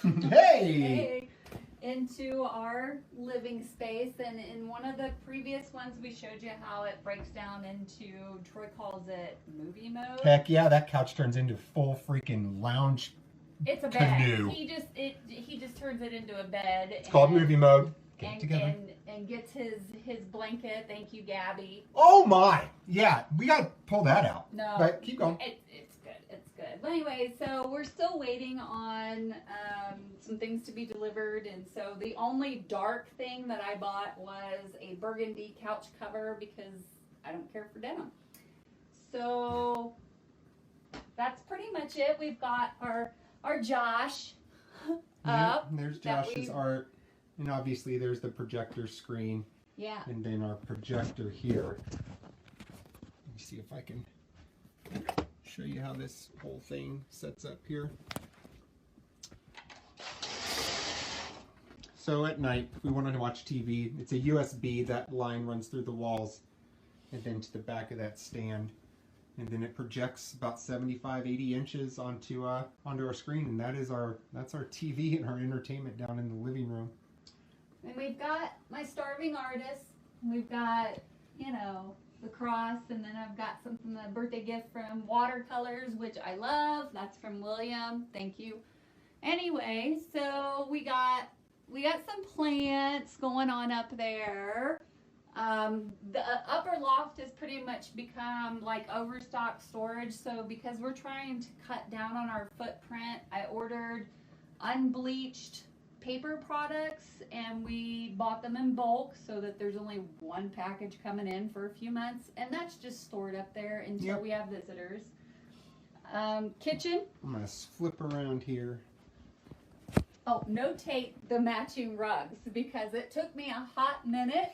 Hey! Into our living space. And in one of the previous ones, we showed you how it breaks down into, Troy calls it movie mode. Heck yeah, that couch turns into full freaking lounge. It's a canoe. bed. He just turns it into a bed. It's called movie mode. Get it together. And gets his blanket. Thank you, Gabby. Oh my! Yeah, we gotta pull that out. No, but keep going. It's good. It's good. But anyway, so we're still waiting on some things to be delivered, and so the only dark thing that I bought was a burgundy couch cover because I don't care for denim. So that's pretty much it. We've got our Josh up. Yeah, there's Josh's art. And obviously there's the projector screen. Yeah. And then our projector here. Let me see if I can show you how this whole thing sets up here. So at night, if we wanted to watch TV, it's a USB. That line runs through the walls and then to the back of that stand. And then it projects about 75, 80 inches onto our screen. And that's our TV and our entertainment down in the living room. And we've got my starving artist. We've got, you know, the cross, and then I've got something, a birthday gift from Watercolors, which I love. That's from William. Thank you. Anyway, so we got some plants going on up there. The upper loft has pretty much become like overstock storage. So because we're trying to cut down on our footprint, I ordered unbleached paper products, and we bought them in bulk so that there's only one package coming in for a few months, and that's just stored up there until we have visitors. Kitchen. I'm gonna flip around here. Oh, notate the matching rugs because it took me a hot minute,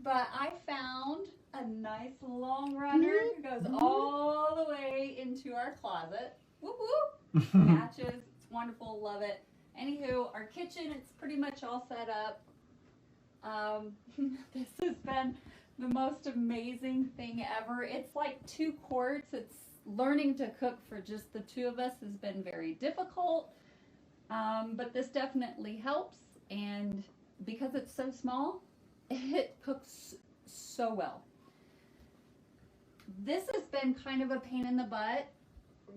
but I found a nice long runner. It goes all the way into our closet. Whoop whoop. Matches. It's wonderful. Love it. Anywho, our kitchen, it's pretty much all set up. This has been the most amazing thing ever. It's like 2 quarts. It's learning to cook for just the 2 of us has been very difficult. But this definitely helps. And because it's so small, it cooks so well. This has been kind of a pain in the butt.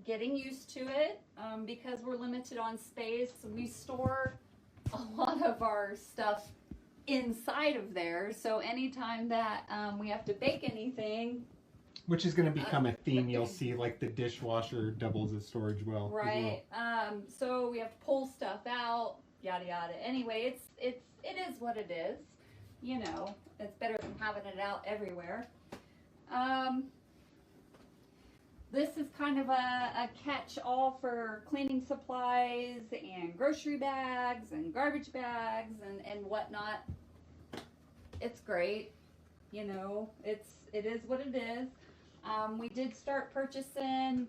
Getting used to it because we're limited on space. We store a lot of our stuff inside of there, so anytime that we have to bake anything, which is going to become a theme, you'll see like the dishwasher doubles as storage right as well. So we have to pull stuff out, yada yada. Anyway, it is what it is, you know. It's better than having it out everywhere. This is kind of a catch-all for cleaning supplies and grocery bags and garbage bags and whatnot. It's great, you know. It is what it is. We did start purchasing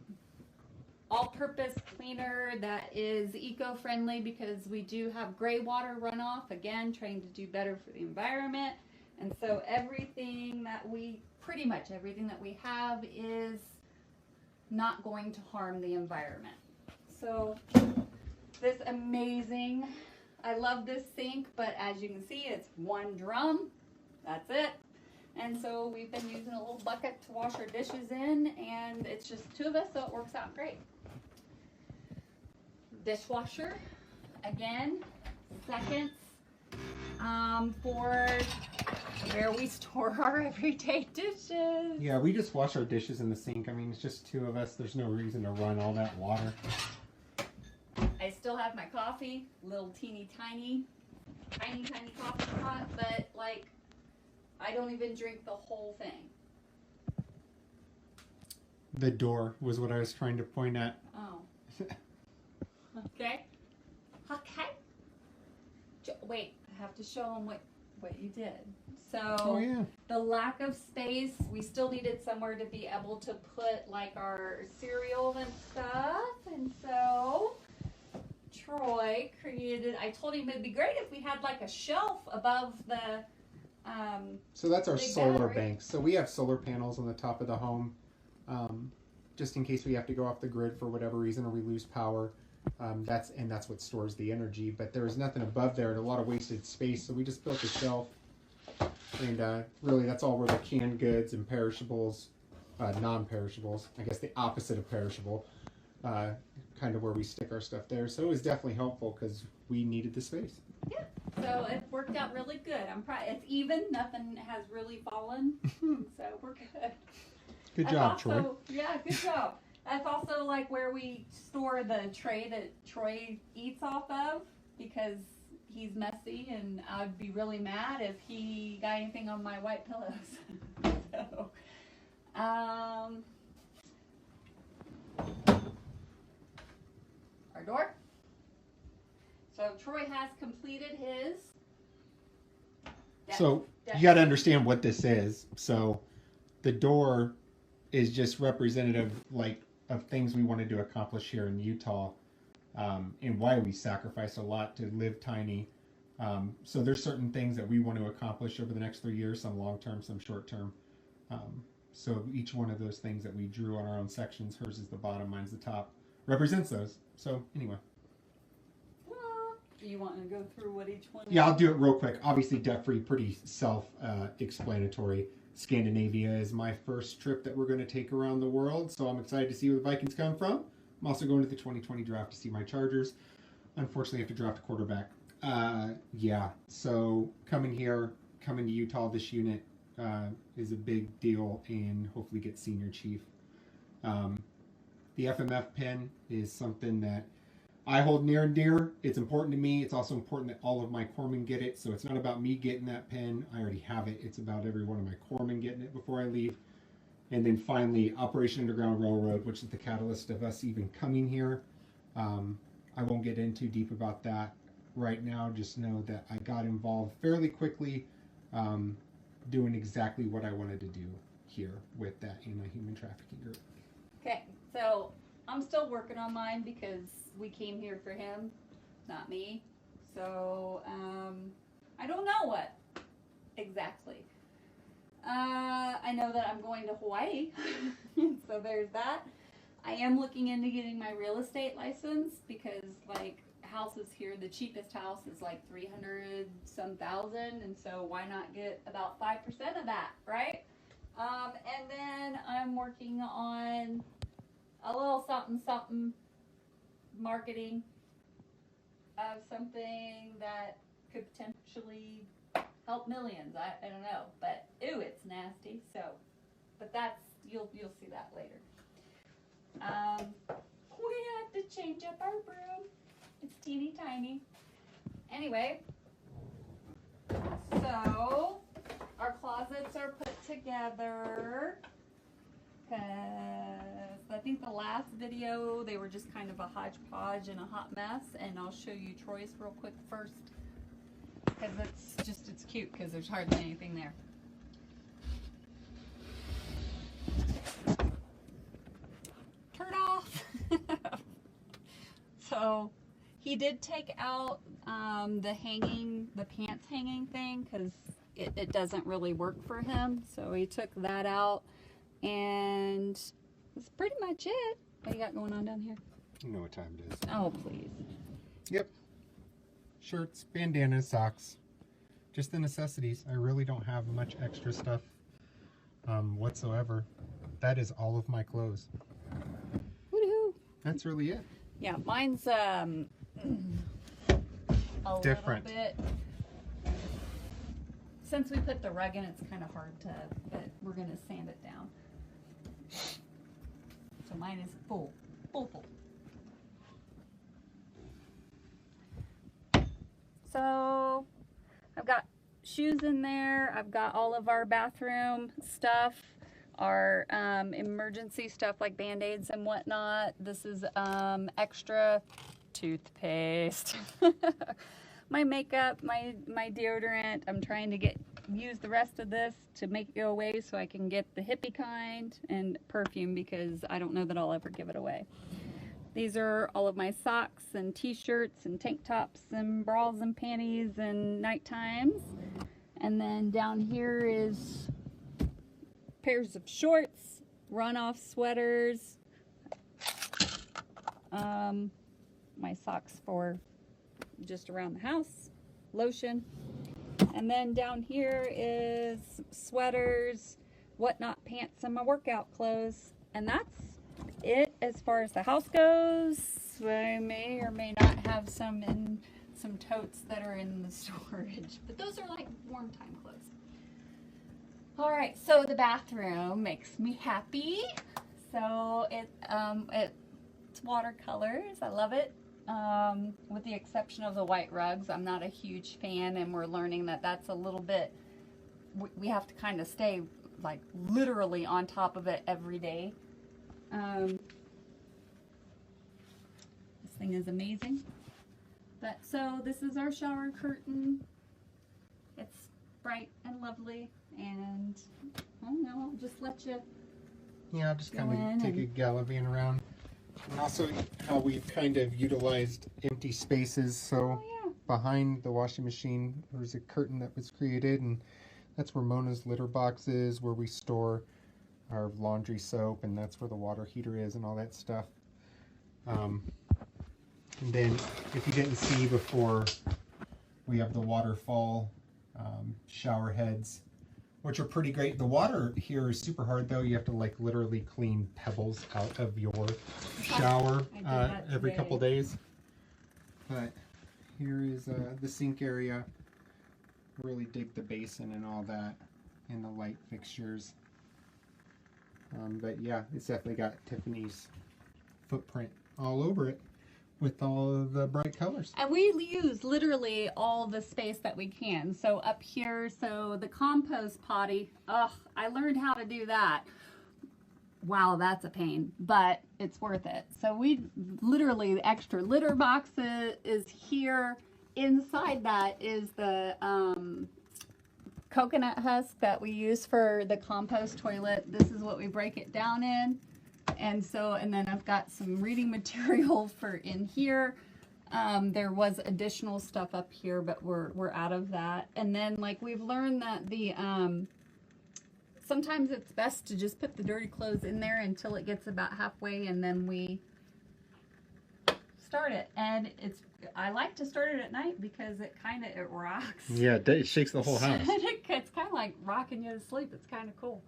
all-purpose cleaner that is eco-friendly because we do have gray water runoff. Again, trying to do better for the environment, and so pretty much everything that we have is not going to harm the environment. So this amazing, I love this sink, but as you can see, it's 1 drum. That's it. And so we've been using a little bucket to wash our dishes in, and it's just 2 of us, so it works out great. Dishwasher, again, seconds for where we store our everyday dishes. Yeah, we just wash our dishes in the sink. I mean, it's just 2 of us. There's no reason to run all that water. I still have my coffee, little teeny tiny coffee pot, but like, I don't even drink the whole thing. The door was what I was trying to point at. Oh. Okay. Okay. Wait, I have to show them what you did. So the lack of space, we still needed somewhere to be able to put like our cereal and stuff. And so Troy created, I told him it'd be great if we had like a shelf above the so that's our solar bank. So we have solar panels on the top of the home, just in case we have to go off the grid for whatever reason or we lose power. That's what stores the energy. But there was nothing above there and a lot of wasted space, so we just built a shelf. And really, that's all where the canned goods and perishables, non-perishables, I guess the opposite of perishable, kind of where we stick our stuff there. So it was definitely helpful because we needed the space. Yeah, so it worked out really good. I'm proud. It's even. Nothing has really fallen, so we're good. Good job, Troy. Yeah, good job. That's also like where we store the tray that Troy eats off of because he's messy, and I'd be really mad if he got anything on my white pillows. So, our door. So Troy has completed his. So you got to understand what this is. So the door is just representative, like, of things we wanted to accomplish here in Utah, and why we sacrifice a lot to live tiny. So there's certain things that we want to accomplish over the next 3 years, some long term, some short term. So each one of those things that we drew on our own sections, hers is the bottom, mine's the top, represents those. So anyway. Do you want to go through what each one is? Yeah, I'll do it real quick. Obviously, debt-free, pretty self-explanatory. Scandinavia is my first trip that we're going to take around the world, so I'm excited to see where the Vikings come from. I'm also going to the 2020 draft to see my Chargers. Unfortunately, I have to draft a quarterback. Yeah, so coming to Utah, this unit is a big deal, and hopefully get senior chief. The FMF pin is something that I hold near and dear. It's important to me. It's also important that all of my corpsmen get it. So it's not about me getting that pen. I already have it. It's about every one of my corpsmen getting it before I leave. And then finally, Operation Underground Railroad, which is the catalyst of us even coming here. I won't get in too deep about that right now. Just know that I got involved fairly quickly, doing exactly what I wanted to do here with that anti-human trafficking group. Okay, so I'm still working on mine because we came here for him, not me. So, I don't know what exactly. I know that I'm going to Hawaii, so there's that. I am looking into getting my real estate license because, like, houses here, the cheapest house is like 300 some thousand, and so why not get about 5% of that, right? And then I'm working on a little something marketing of something that could potentially help millions. I don't know, but ew, it's nasty. So, but that's you'll see that later. We had to change up our broom. It's teeny tiny. Anyway, so our closets are put together. Because I think the last video, they were just kind of a hodgepodge and a hot mess. And I'll show you Troy's real quick first. Because it's cute because there's hardly anything there. Turn off. So he did take out the pants hanging thing because it doesn't really work for him. So he took that out. And that's pretty much it. What do you got going on down here? You know what time it is. Oh, please. Yep. Shirts, bandanas, socks. Just the necessities. I really don't have much extra stuff whatsoever. That is all of my clothes. Woohoo! That's really it. Yeah, mine's a different. Little bit. Since we put the rug in, it's kind of hard to, but we're going to sand it down. So mine is full. So I've got shoes in there. I've got all of our bathroom stuff, our emergency stuff like Band-Aids and whatnot. This is extra toothpaste. My makeup, my deodorant. I'm trying to use the rest of this to make it go away so I can get the hippie kind, and perfume because I don't know that I'll ever give it away. These are all of my socks and t-shirts and tank tops and bras and panties and night times. And then down here is pairs of shorts, runoff sweaters, my socks for just around the house, lotion. And then down here is sweaters, whatnot, pants, and my workout clothes. And that's it as far as the house goes. I may or may not have some in some totes that are in the storage, but those are like warm time clothes. All right, so the bathroom makes me happy. So it's watercolors. I love it. With the exception of the white rugs, I'm not a huge fan, and we're learning that that's a little bit, we have to kind of stay like literally on top of it every day. This thing is amazing. But so this is our shower curtain. It's bright and lovely, and I don't know, I'll just let you. Yeah, I'll just kind of take a gallivanting around. And also how we've kind of utilized empty spaces. So behind the washing machine, there's a curtain that was created, and that's where Mona's litter box is, where we store our laundry soap, and that's where the water heater is and all that stuff. And then if you didn't see before, we have the waterfall shower heads, which are pretty great. The water here is super hard though. You have to like literally clean pebbles out of your shower every couple days. But here is the sink area. Really dig the basin and all that, and the light fixtures. But yeah, it's definitely got Tiffany's footprint all over it, with all of the bright colors. And we use literally all the space that we can. So up here, so the compost potty, I learned how to do that. Wow, that's a pain, but it's worth it. So we literally, the extra litter boxes is here. Inside that is the coconut husk that we use for the compost toilet. This is what we break it down in. And then I've got some reading material for in here. There was additional stuff up here, but we're out of that. And then like we've learned that the sometimes it's best to just put the dirty clothes in there until it gets about halfway, and then we start it. And I like to start it at night because it rocks. Yeah, it shakes the whole house. It's kind of like rocking you to sleep. It's kind of cool.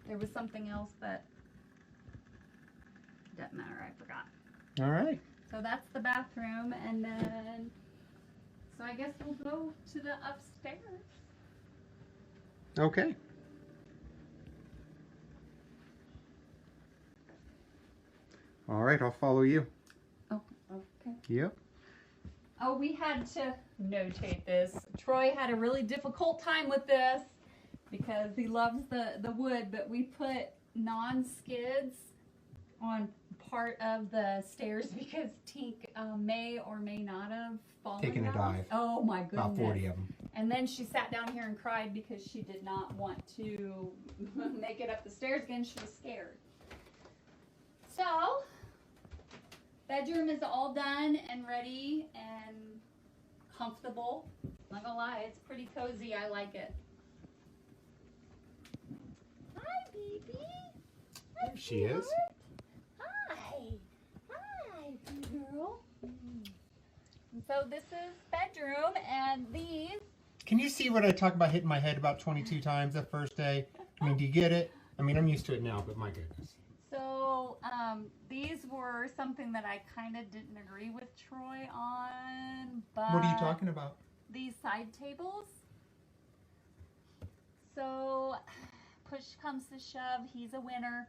There was something else that doesn't matter, I forgot. All right. So that's the bathroom, and then, so I guess we'll go to the upstairs. Okay. All right, I'll follow you. Oh, okay. Yep. Oh, we had to notate this. Troy had a really difficult time with this because he loves the wood, but we put non-skids on part of the stairs because Tink may or may not have fallen Taking a dive. Oh my goodness. About 40 of them. And then she sat down here and cried because she did not want to make it up the stairs again. She was scared. So, bedroom is all done and ready and comfortable. Not gonna lie, it's pretty cozy. I like it. Hi, baby. There she is. Hi. Hi, girl. And so this is bedroom, and these. Can you see what I talked about hitting my head about 22 times the first day? I mean, do you get it? I mean, I'm used to it now, but my goodness. So these were something that I kind of didn't agree with Troy on, but What are you talking about? these side tables. So push comes to shove, he's a winner.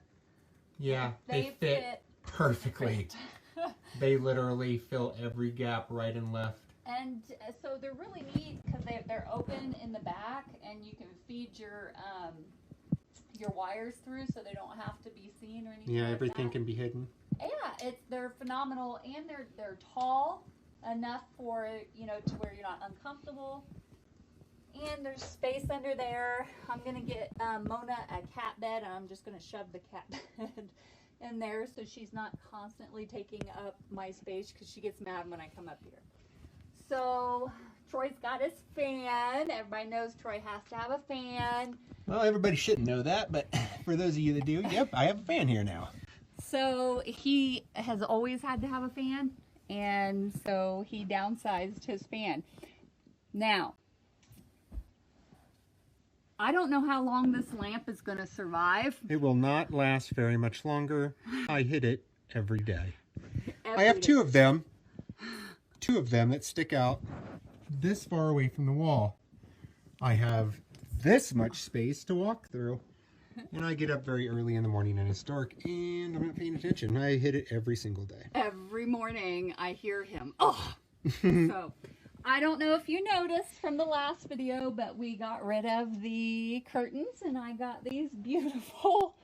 Yeah, they fit perfectly. They literally fill every gap right and left. And so they're really neat because they're open in the back, and you can feed your wires through, so they don't have to be seen or anything. Yeah, like everything that. can be hidden. Yeah, they're phenomenal, and they're tall enough for to where you're not uncomfortable. And there's space under there. I'm gonna get Mona a cat bed, and I'm just gonna shove the cat bed in there so she's not constantly taking up my space because she gets mad when I come up here. So Troy's got his fan. Everybody knows Troy has to have a fan. Well, everybody shouldn't know that, but for those of you that do, yep, I have a fan here now. So he has always had to have a fan, and so he downsized his fan. Now, I don't know how long this lamp is going to survive. It will not last very much longer. I hit it every day. I have Every two of them that stick out this far away from the wall. I have this much space to walk through. And I get up very early in the morning and it's dark and I'm not paying attention. I hit it every single day. Every morning I hear him. Oh! So, I don't know if you noticed from the last video, but we got rid of the curtains and I got these beautiful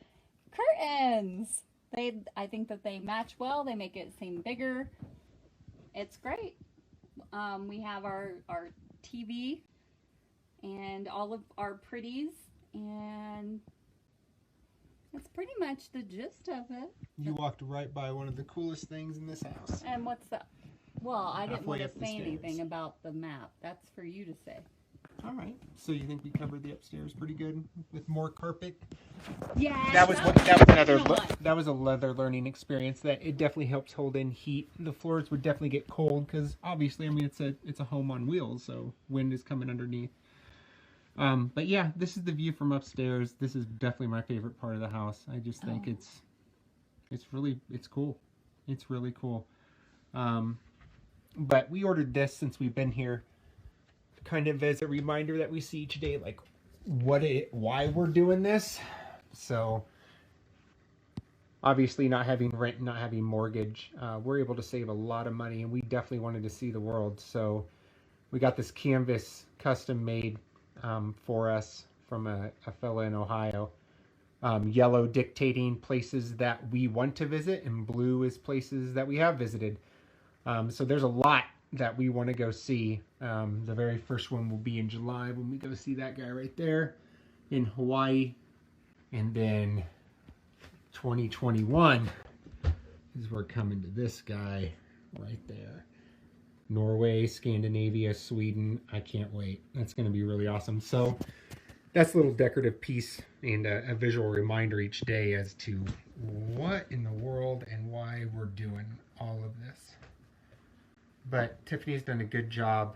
curtains. I think that they match well. They make it seem bigger. It's great. We have our TV and all of our pretties, and that's pretty much the gist of it. You walked right by one of the coolest things in this house. And what's that? Well, I didn't want Halfway to up say the anything stairs. about the map. That's for you to say. All right. So you think we covered the upstairs pretty good with more carpet? Yeah. That was a leather learning experience. That it definitely helps hold in heat. The floors would definitely get cold because obviously, I mean, it's a home on wheels, so wind is coming underneath. But yeah, this is the view from upstairs. This is definitely my favorite part of the house. I just think it's cool. It's really cool. But we ordered this since we've been here, kind of as a reminder that we see each day, like why we're doing this. So obviously, not having rent, not having mortgage, we're able to save a lot of money, and we definitely wanted to see the world. So we got this canvas custom made for us from a fella in Ohio. Yellow dictating places that we want to visit, and blue is places that we have visited. So there's a lot that we want to go see. The very first one will be in July when we go see that guy right there in Hawaii. And then 2021 is we're coming to this guy right there. Norway, Scandinavia, Sweden. I can't wait. That's going to be really awesome. So that's a little decorative piece and a visual reminder each day as to what in the world and why we're doing all of this. But Tiffany's done a good job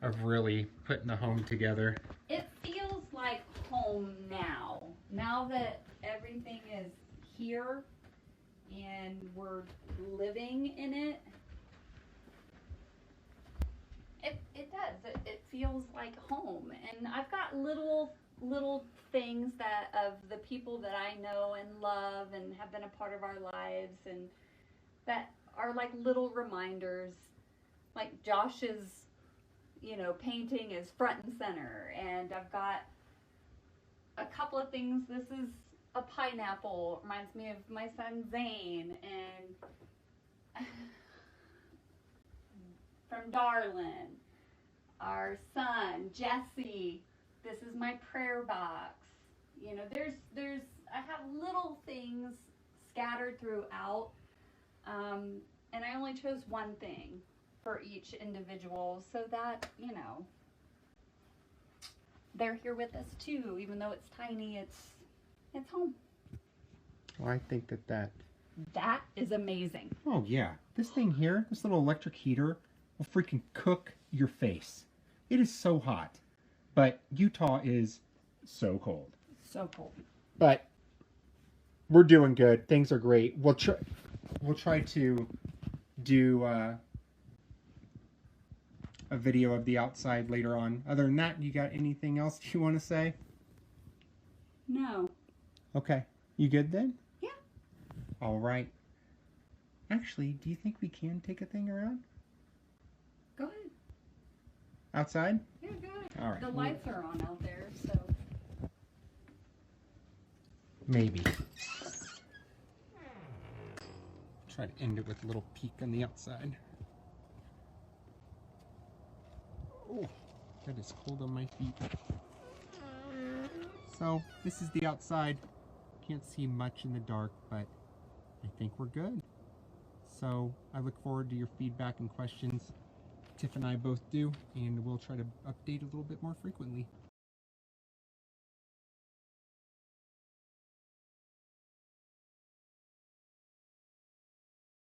of really putting the home together. It feels like home now. Now that everything is here and we're living in it. It does. It feels like home. And I've got little things that of the people that I know and love and have been a part of our lives, and that are like little reminders. Like Josh's, painting is front and center, and I've got a couple of things. This is a pineapple, reminds me of my son Zane, and from Darlin, our son Jesse. This is my prayer box. There's I have little things scattered throughout, and I only chose one thing for each individual, so that they're here with us too. Even though it's tiny, it's home. Well, I think that is amazing. oh yeah, this thing here, this little electric heater will freaking cook your face. It is so hot, but Utah is so cold. So cold. But we're doing good. Things are great. We'll try to do a video of the outside later on. Other than that, you got anything else you want to say? No. Okay. You good then? Yeah. All right. Actually, do you think we can take a thing around? Go ahead. Outside? Yeah, go ahead. All right. The lights are on out there, so. Maybe. Try to end it with a little peek on the outside. Oh, that is cold on my feet. So, this is the outside. Can't see much in the dark, but I think we're good. So, I look forward to your feedback and questions. Tiff and I both do, and we'll try to update a little bit more frequently.